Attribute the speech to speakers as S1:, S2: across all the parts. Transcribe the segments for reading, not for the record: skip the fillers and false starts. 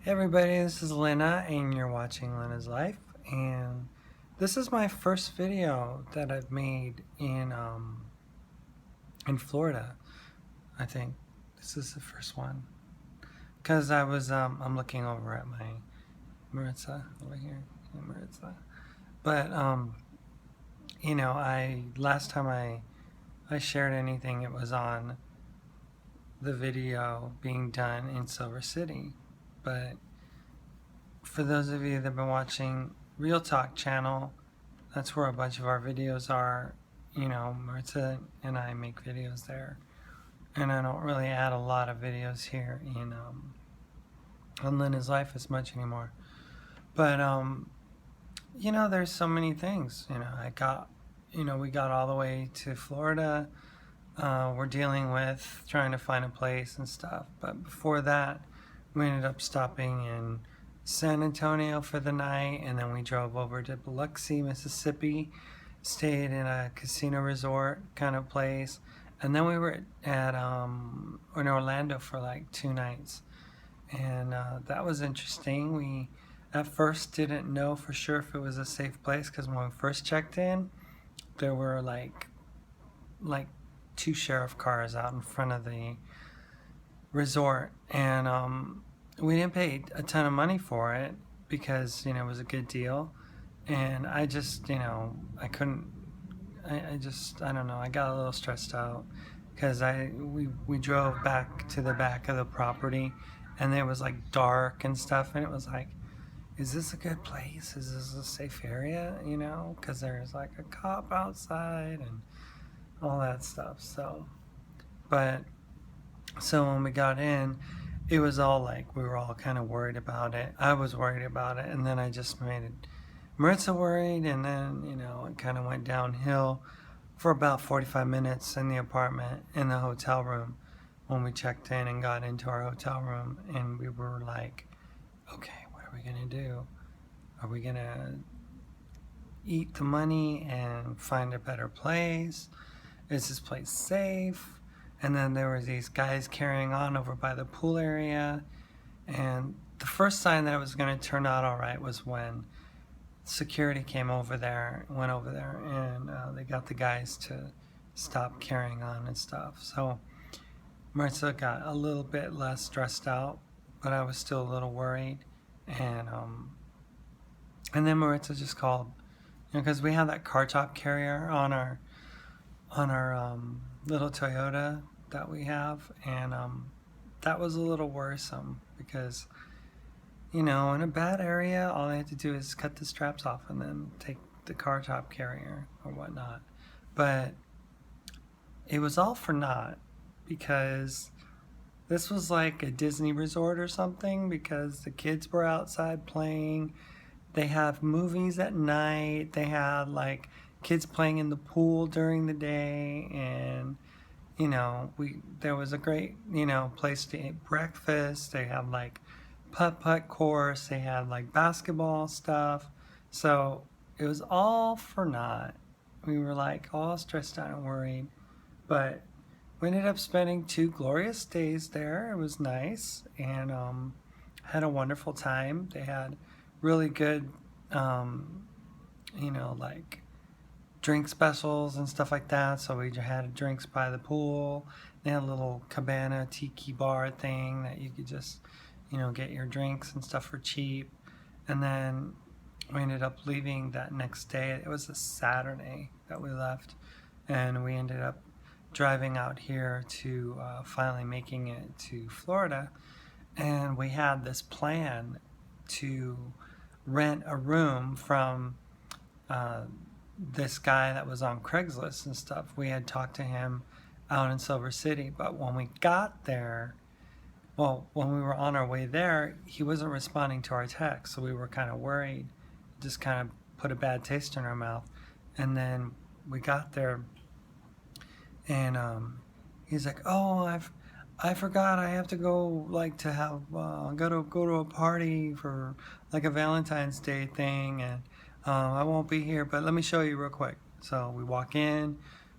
S1: Hey everybody, this is Lena and you're watching Lena's Life, and this is my first video that I've made in Florida. I think this is the first one because I'm looking over at my Maritza over here, Maritza. But I last time I shared anything, it was on the video being done in Silver City. But for those of you that have been watching Real Talk channel, that's where a bunch of our videos are. Maritza and I make videos there, and I don't really add a lot of videos here in on Lena's Life as much anymore. But there's so many things. We got all the way to Florida. We're dealing with trying to find a place and stuff. But before that, we ended up stopping in San Antonio for the night, and then we drove over to Biloxi, Mississippi, stayed in a casino resort kind of place, and then we were at in Orlando for like 2 nights, and that was interesting. We at first didn't know for sure if it was a safe place because when we first checked in, there were like two sheriff cars out in front of the resort, and we didn't pay a ton of money for it because it was a good deal, and I just I couldn't. I don't know. I got a little stressed out because we drove back to the back of the property, and it was like dark and stuff, and it was like, is this a good place? Is this a safe area? Because there's like a cop outside and all that stuff. So when we got in, it was all like we were all kind of worried about it. I was worried about it, and then I just made it Maritza worried, and then it kind of went downhill for about 45 minutes in the apartment, in the hotel room, when we checked in and got into our hotel room, and we were like, okay, what are we gonna do? Are we gonna eat the money and find a better place? Is this place safe? And then there were these guys carrying on over by the pool area, and the first sign that it was going to turn out all right was when security went over there, and they got the guys to stop carrying on and stuff. So Maritza got a little bit less stressed out, but I was still a little worried. And then Maritza just called, because we had that car top carrier on our little Toyota that we have, and that was a little worrisome because in a bad area, all I had to do is cut the straps off and then take the car top carrier or whatnot. But it was all for naught because this was like a Disney resort or something, because the kids were outside playing. They have movies at night. They had like kids playing in the pool during the day, and there was a great place to eat breakfast. They had like putt course. They had like basketball stuff. So it was all for naught. We were like all stressed out and worried, but we ended up spending 2 glorious days there. It was nice, and had a wonderful time. They had really good, like drink specials and stuff like that. So we had drinks by the pool. They had a little cabana tiki bar thing that you could just, get your drinks and stuff for cheap. And then we ended up leaving that next day. It was a Saturday that we left, and we ended up driving out here to finally making it to Florida. And we had this plan to rent a room from this guy that was on Craigslist and stuff. We had talked to him out in Silver City, but when we got there, when we were on our way there, he wasn't responding to our text, so we were kind of worried. Just kind of put a bad taste in our mouth. And then we got there, and he's like, "Oh, I forgot. I have to go to have go to a party for like a Valentine's Day thing, and I won't be here. But let me show you real quick." So we walk in,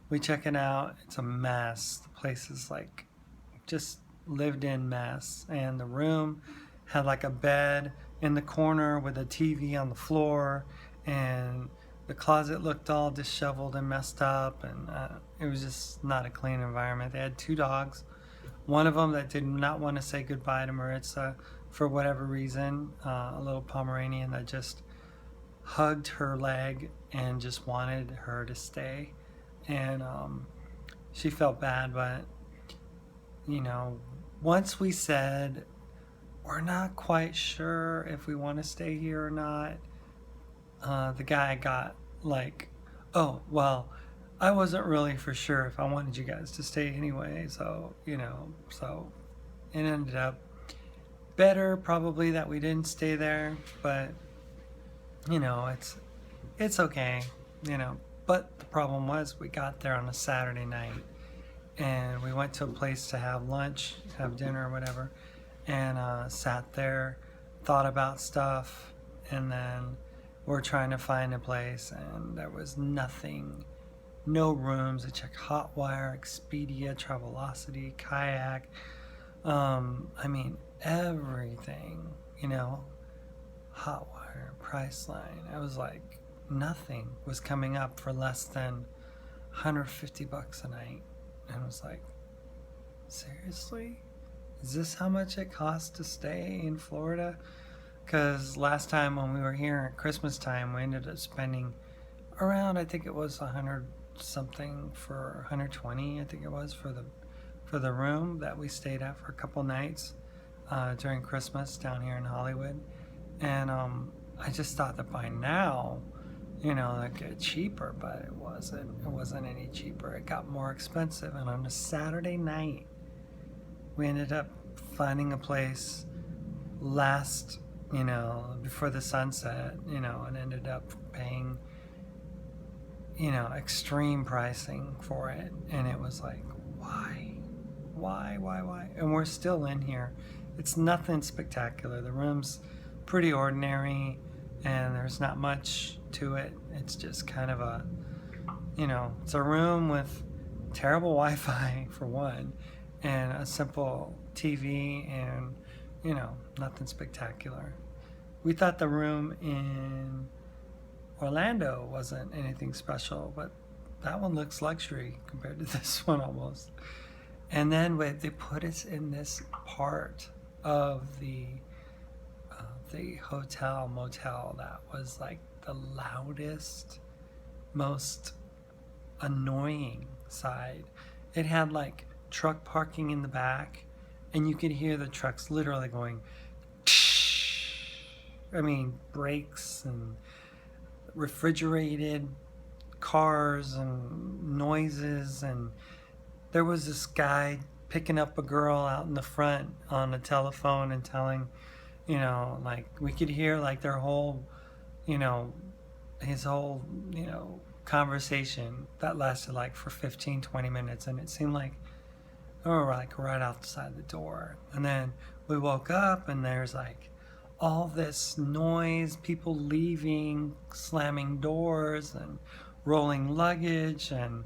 S1: we check it out. It's a mess. The place is like just lived in mess, and the room had like a bed in the corner with a TV on the floor, and the closet looked all disheveled and messed up, and it was just not a clean environment. They had 2 dogs, one of them that did not want to say goodbye to Maritza for whatever reason, a little Pomeranian that just hugged her leg and just wanted her to stay. And she felt bad, but you know, once we said we're not quite sure if we want to stay here or not, the guy got like, oh, well, I wasn't really for sure if I wanted you guys to stay anyway. So, so it ended up better probably that we didn't stay there, but it's okay, But the problem was we got there on a Saturday night, and we went to a place to have lunch, have dinner or whatever, and sat there, thought about stuff, and then we're trying to find a place, and there was nothing, no rooms. I checked Hotwire, Expedia, Travelocity, Kayak, everything, Hotwire, Priceline. I was like, nothing was coming up for less than $150 a night. And I was like, seriously? Is this how much it costs to stay in Florida? Because last time when we were here at Christmas time, we ended up spending around, I think it was 100 something for 120, I think it was for the room that we stayed at for a couple nights during Christmas down here in Hollywood. And I just thought that by now, it'd get cheaper, but it wasn't any cheaper. It got more expensive. And on a Saturday night, we ended up finding a place before the sunset, and ended up paying, extreme pricing for it. And it was like, why? And we're still in here. It's nothing spectacular. The room's pretty ordinary, and there's not much to it. It's just kind of it's a room with terrible Wi-Fi for one, and a simple TV, and nothing spectacular. We thought the room in Orlando wasn't anything special, but that one looks luxury compared to this one almost. And then they put us in this part of the hotel motel that was like the loudest, most annoying side. It had like truck parking in the back, and you could hear the trucks literally going brakes, and refrigerated cars and noises. And there was this guy picking up a girl out in the front on the telephone and telling, we could hear like their whole, his whole, conversation that lasted like for 15-20 minutes, and it seemed like we were like right outside the door. And then we woke up, and there's like all this noise, people leaving, slamming doors, and rolling luggage, and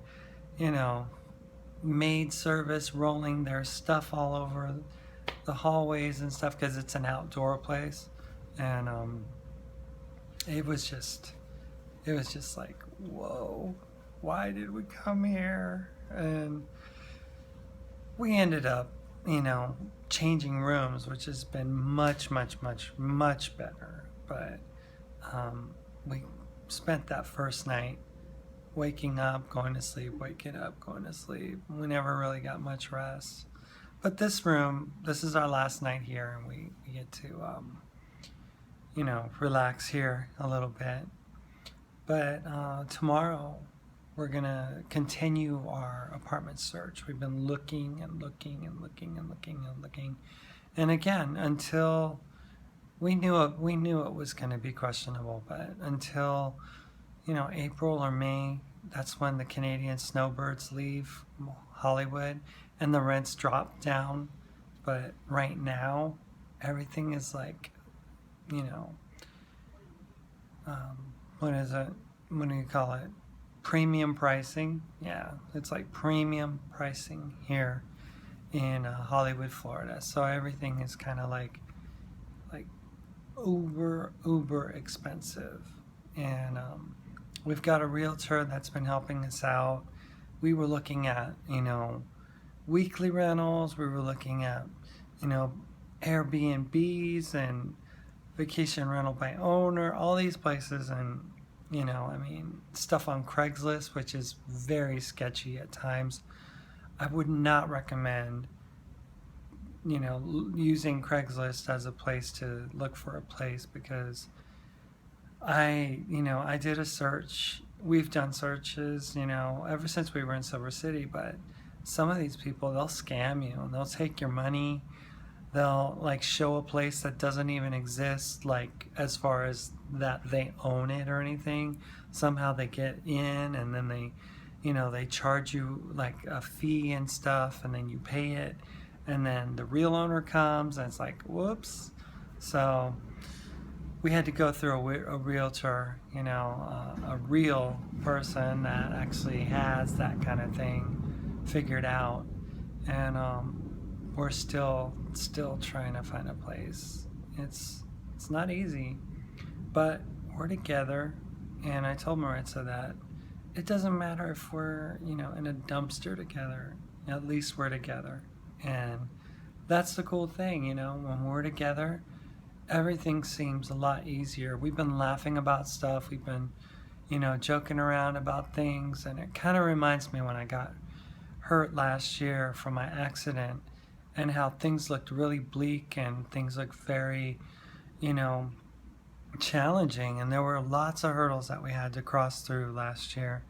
S1: maid service rolling their stuff all over the hallways and stuff, because it's an outdoor place. And it was just like, whoa, why did we come here? And we ended up changing rooms, which has been much better. But we spent that first night waking up, going to sleep, waking up, going to sleep. We never really got much rest. But this is our last night here, and we get to relax here a little bit. But tomorrow we're gonna continue our apartment search. We've been looking and looking and looking and looking and looking, and again, until we knew it was going to be questionable. But until April or May, that's when the Canadian snowbirds leave Hollywood and the rents drop down. But right now, everything is like, what is it? What do you call it? Premium pricing. Yeah, it's like premium pricing here in Hollywood, Florida. So everything is kind of like like uber expensive. And we've got a realtor that's been helping us out. We were looking at, weekly rentals. We were looking at, you know, Airbnbs and vacation rental by owner, all these places. And, stuff on Craigslist, which is very sketchy at times. I would not recommend, using Craigslist as a place to look for a place, because I did a search. We've done searches, ever since we were in Silver City, but some of these people, they'll scam you and they'll take your money. They'll like show a place that doesn't even exist, like as far as that they own it or anything. Somehow they get in, and then they charge you like a fee and stuff, and then you pay it, and then the real owner comes and it's like, whoops. So we had to go through a realtor, a real person that actually has that kind of thing figured out. And we're still trying to find a place. It's not easy, but we're together. And I told Maritza that it doesn't matter if we're, in a dumpster together. At least we're together. And that's the cool thing, when we're together, everything seems a lot easier. We've been laughing about stuff. We've been, joking around about things. And it kind of reminds me when I got hurt last year from my accident, and how things looked really bleak and things looked very, challenging. And there were lots of hurdles that we had to cross through last year.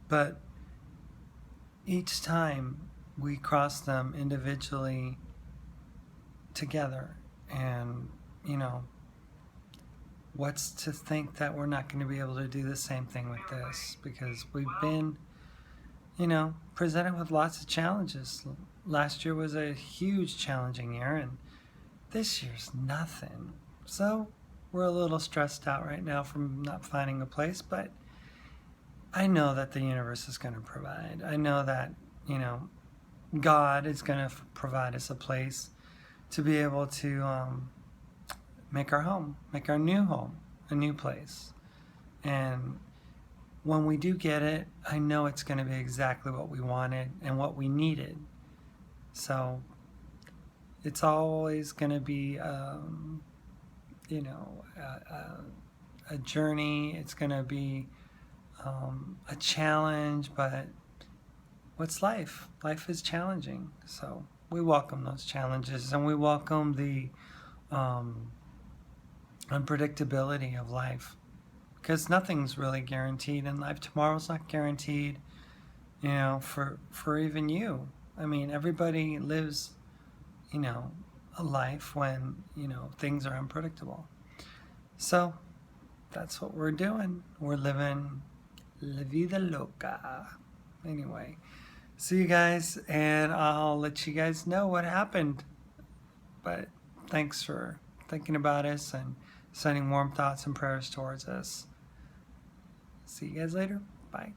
S1: But each time we crossed them individually together. And, what's to think that we're not going to be able to do the same thing with this? Because we've been, presented with lots of challenges. Last year was a huge challenging year, and this year's nothing. So we're a little stressed out right now from not finding a place, but I know that the universe is going to provide. I know that, God is going to provide us a place to be able to make our home, make our new home, a new place. And when we do get it, I know it's going to be exactly what we wanted and what we needed. So it's always going to be, a journey. It's going to be a challenge, but what's life? Life is challenging. So we welcome those challenges, and we welcome the unpredictability of life, because nothing's really guaranteed in life. Tomorrow's not guaranteed, for even you. I mean, everybody lives, a life when, things are unpredictable. So that's what we're doing. We're living la vida loca. Anyway, see you guys, and I'll let you guys know what happened. But thanks for thinking about us and sending warm thoughts and prayers towards us. See you guys later. Bye.